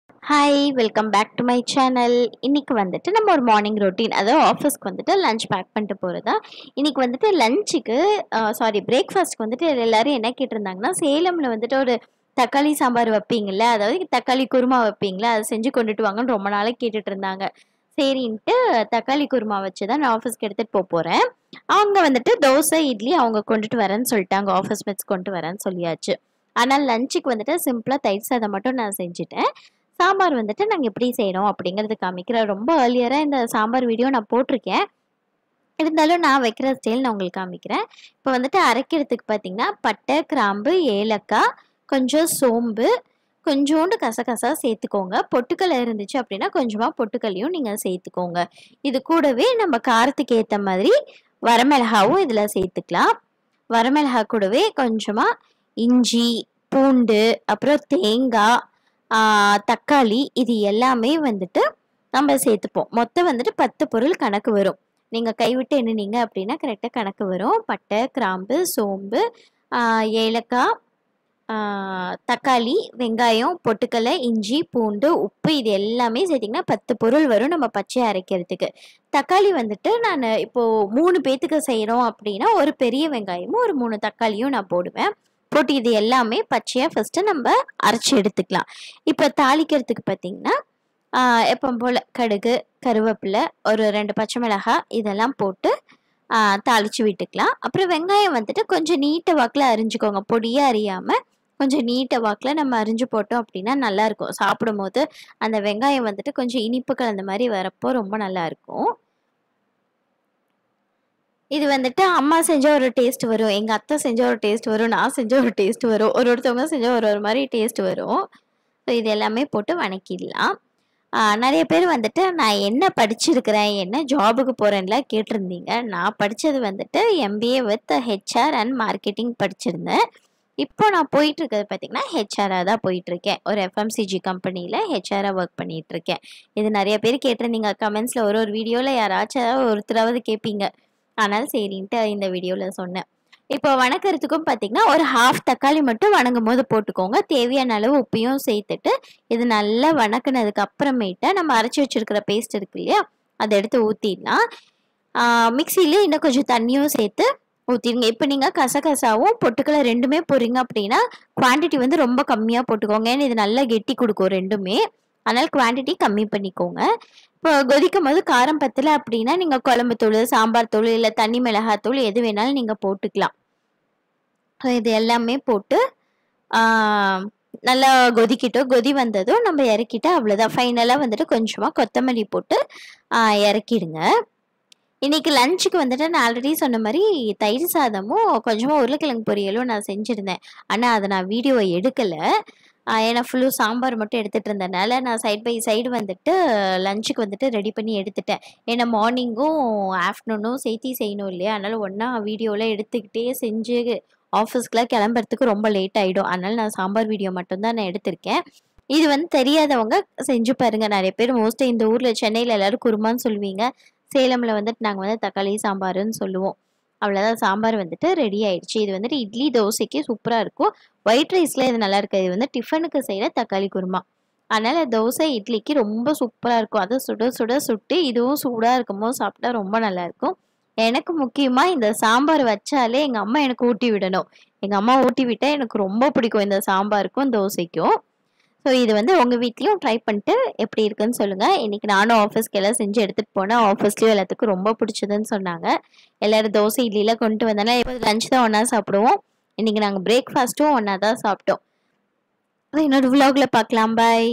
Hi welcome back to my channel. இன்னைக்கு வந்துட்டு நம்ம ஒரு மார்னிங் ரொட்டீன், அதாவது ஆஃபீஸ்க்கு வந்துட்டு லஞ்ச் பேக் பண்ணிட்டு போகிறதா. இன்னைக்கு வந்துட்டு லஞ்சுக்கு பிரேக்ஃபாஸ்ட்க்கு வந்துட்டு எல்லாரும் என்ன கேட்டிருந்தாங்கன்னா, சேலமில் வந்துட்டு ஒரு தக்காளி சாம்பார் வைப்பீங்கள்ல, அதாவது தக்காளி குருமா வைப்பீங்களா, அதை செஞ்சு கொண்டுட்டு வாங்கன்னு ரொம்ப நாளைக்கு கேட்டுட்டு இருந்தாங்க. சரின்ட்டு தக்காளி குருமா வச்சு தான் நான் ஆஃபீஸ்க்கு எடுத்துகிட்டு போகிறேன். அவங்க வந்துட்டு தோசை இட்லி அவங்க கொண்டுட்டு வரேன்னு சொல்லிட்டாங்க, ஆஃபீஸ் மேட்ஸ் கொண்டு வரேன்னு சொல்லியாச்சு. ஆனால் லஞ்சுக்கு வந்துட்டு சிம்பிளாக தயிர் சாதம் மட்டும் நான் செஞ்சுட்டேன். சாம்பார் வந்துட்டு நாங்கள் எப்படி செய்கிறோம் அப்படிங்கிறது காமிக்கிறேன். ரொம்ப ஏர்லியராக இந்த சாம்பார் வீடியோ நான் போட்டிருக்கேன். இருந்தாலும் நான் வைக்கிற ஸ்டைல் நான் உங்களுக்கு காமிக்கிறேன். இப்போ வந்துட்டு அரைக்கிறதுக்கு பார்த்தீங்கன்னா, பட்டை, கிராம்பு, ஏலக்காய், கொஞ்சம் சோம்பு, கொஞ்சோண்டு கசகசா சேர்த்துக்கோங்க. பொட்டுக்கல்லை இருந்துச்சு அப்படின்னா கொஞ்சமாக பொட்டுக்கல்லையும் நீங்கள் சேர்த்துக்கோங்க. இது கூடவே நம்ம காரத்துக்கு ஏற்ற மாதிரி வரமிளகாவும் இதில் சேர்த்துக்கலாம். வரமிளகா கூடவே கொஞ்சமாக இஞ்சி, பூண்டு, அப்புறம் தேங்காய், தக்காளி, இது எல்லாமே வந்துட்டு நம்ம சேர்த்துப்போம். மொத்தம் வந்துட்டு 10 பொருள் கணக்கு வரும். நீங்கள் கைவிட்டு எண்ணுனீங்க அப்படின்னா கரெக்டாக கணக்கு வரும். பட்டை, கிராம்பு, சோம்பு, ஏலக்காய், தக்காளி, வெங்காயம், பொட்டுக்கல்லை, இஞ்சி, பூண்டு, உப்பு, இது எல்லாமே சேர்த்திங்கன்னா 10 பொருள் வரும் நம்ம பச்சையை அரைக்கிறதுக்கு. தக்காளி வந்துட்டு நான் இப்போது 3 பேத்துக்கு செய்கிறோம் அப்படின்னா ஒரு பெரிய வெங்காயமும் ஒரு 3 தக்காளியும் நான் போடுவேன். போட்டு இது எல்லாமே பச்சையாக ஃபஸ்ட்டு நம்ம அரைச்சி எடுத்துக்கலாம். இப்போ தாளிக்கிறதுக்கு பார்த்திங்கன்னா, எப்போ போல் கடுகு, கருவேப்பிலை, ஒரு 2 பச்சை மிளகாய் இதெல்லாம் போட்டு தாளித்து விட்டுக்கலாம். அப்புறம் வெங்காயம் வந்துட்டு கொஞ்சம் நீட்ட வாக்கில் அரிஞ்சுக்கோங்க, பொடியாக அரியாமல் கொஞ்சம் நீட்ட வாக்கில் நம்ம அரிஞ்சு போட்டோம் அப்படின்னா நல்லாயிருக்கும். சாப்பிடும்போது அந்த வெங்காயம் வந்துட்டு கொஞ்சம் இனிப்பு கலந்த மாதிரி வரப்போ ரொம்ப நல்லாயிருக்கும். இது வந்துட்டு அம்மா செஞ்ச ஒரு டேஸ்ட் வரும், எங்கள் அத்தை செஞ்ச ஒரு டேஸ்ட் வரும், நான் செஞ்ச ஒரு டேஸ்ட் வரும், ஒருத்தவங்க செஞ்ச ஒரு மாதிரி டேஸ்ட் வரும். ஸோ இது எல்லாமே போட்டு வணக்கிடலாம். நிறைய பேர் வந்துட்டு நான் என்ன படிச்சிருக்கிறேன், என்ன ஜாபுக்கு போகிறேன்லாம் கேட்டிருந்தீங்க. நான் படித்தது வந்துட்டு MBA with HR and marketing படிச்சிருந்தேன். இப்போ நான் போயிட்டுருக்கிறது பார்த்திங்கன்னா ஹெச்ஆராக தான் போயிட்டுருக்கேன். ஒரு FMCG கம்பெனியில் ஹெச்ஆராக ஒர்க் பண்ணிகிட்ருக்கேன். இது நிறைய பேர் கேட்டிருந்தீங்க கமெண்ட்ஸில், ஒரு வீடியோவில் யாராச்சும் ஒருத்தராவது கேட்பீங்க. ஆனால் சரின்ட்டு இந்த வீடியோவில் சொன்னேன். இப்போ வணக்கிறதுக்கும் பார்த்திங்கன்னா ஒரு ஹாஃப் தக்காளி மட்டும் வணங்கும் போது போட்டுக்கோங்க. தேவையான அளவு உப்பையும் சேர்த்துட்டு இது நல்லா வணக்கினதுக்கு அப்புறமேட்டு நம்ம அரைச்சி வச்சுருக்கிற பேஸ்ட் இருக்கு இல்லையா, அதை எடுத்து ஊற்றிடலாம். மிக்சியில் இன்னும் கொஞ்சம் தண்ணியும் சேர்த்து ஊற்றிடுங்க. இப்போ நீங்கள் கசகசாவும் பொட்டுக்கலை ரெண்டுமே போடுறீங்க அப்படின்னா குவான்டிட்டி வந்து ரொம்ப கம்மியாக போட்டுக்கோங்க. ஏன்னா இது நல்லா கெட்டி கொடுக்கும் ரெண்டுமே, அதனால் குவான்டிட்டி கம்மி பண்ணிக்கோங்க. இப்போ கொதிக்கும் போது காரம் பத்தலை அப்படின்னா நீங்கள் குழம்பு தூள், சாம்பார் தூள், இல்லை தனி மிளகாத்தூள் எது வேணாலும் நீங்கள் போட்டுக்கலாம். இது எல்லாமே போட்டு நல்லா கொதிக்கிட்டோம். கொதி வந்ததும் நம்ம இறக்கிட்டு அவ்வளோதான். ஃபைனலாக வந்துட்டு கொஞ்சமாக கொத்தமல்லி போட்டு இறக்கிடுங்க. இன்றைக்கி லஞ்சுக்கு வந்துட்டு நான் ஆல்ரெடி சொன்ன மாதிரி தயிர் சாதமும் கொஞ்சமாக உருளைக்கிழங்கு பொரியலும் நான் செஞ்சுருந்தேன். ஆனால் அதை நான் வீடியோவை எடுக்கலை. ஏன்னா ஃபுல்லும் சாம்பார் மட்டும் எடுத்துகிட்டு இருந்தனால நான் சைட் பை சைடு வந்துட்டு லஞ்சுக்கு வந்துட்டு ரெடி பண்ணி எடுத்துட்டேன். ஏன்னா மார்னிங்கும் ஆஃப்டர்நூனும் சேர்த்தி செய்யணும் இல்லையா, அதனால் ஒன்றா வீடியோவில் எடுத்துக்கிட்டே செஞ்சு ஆஃபீஸ்க்கெலாம் கிளம்புறதுக்கு ரொம்ப லேட் ஆகிடும். அதனால் நான் சாம்பார் வீடியோ மட்டும்தான் நான் எடுத்திருக்கேன். இது வந்து தெரியாதவங்க செஞ்சு பாருங்கள். நிறைய பேர் மோஸ்ட்டாக இந்த ஊரில் சென்னையில் எல்லோரும் குருமான்னு சொல்லுவீங்க, சேலமில் வந்துட்டு நாங்கள் வந்து தக்காளி சாம்பாருன்னு சொல்லுவோம். அவ்வளோதான், சாம்பார் வந்துட்டு ரெடி ஆயிடுச்சு. இது வந்துட்டு இட்லி தோசைக்கு சூப்பராக இருக்கும். ஒயிட் ரைஸில் இது நல்லா இருக்குது. இது வந்து டிஃபனுக்கு செய்கிற தக்காளி குருமா, அதனால் தோசை இட்லிக்கு ரொம்ப சூப்பராக இருக்கும். அதை சுட சுட சுட்டு இதுவும் சூடாக இருக்கும்போது சாப்பிட்டா ரொம்ப நல்லாயிருக்கும். எனக்கு முக்கியமாக இந்த சாம்பார் வச்சாலே எங்கள் அம்மா எனக்கு ஊட்டி விடணும். எங்கள் அம்மா ஊட்டி விட்டால் எனக்கு ரொம்ப பிடிக்கும் இந்த சாம்பாருக்கும் தோசைக்கும். ஸோ இது வந்து உங்கள் வீட்லேயும் ட்ரை பண்ணிட்டு எப்படி இருக்குன்னு சொல்லுங்கள். இன்றைக்கி நானும் ஆஃபீஸ்க்கு எல்லாம் செஞ்சு எடுத்துகிட்டு போனேன். ஆஃபீஸ்லேயும் எல்லாத்துக்கும் ரொம்ப பிடிச்சதுன்னு சொன்னாங்க. எல்லோரும் தோசை இட்லிலாம் கொண்டு வந்தாலும் இப்போ லஞ்ச் தான் ஒன்றா சாப்பிடுவோம். இன்றைக்கி நாங்கள் பிரேக்ஃபாஸ்ட்டும் ஒன்றா தான் சாப்பிட்டோம். இன்னொரு விலாகில் பார்க்கலாம். பாய்.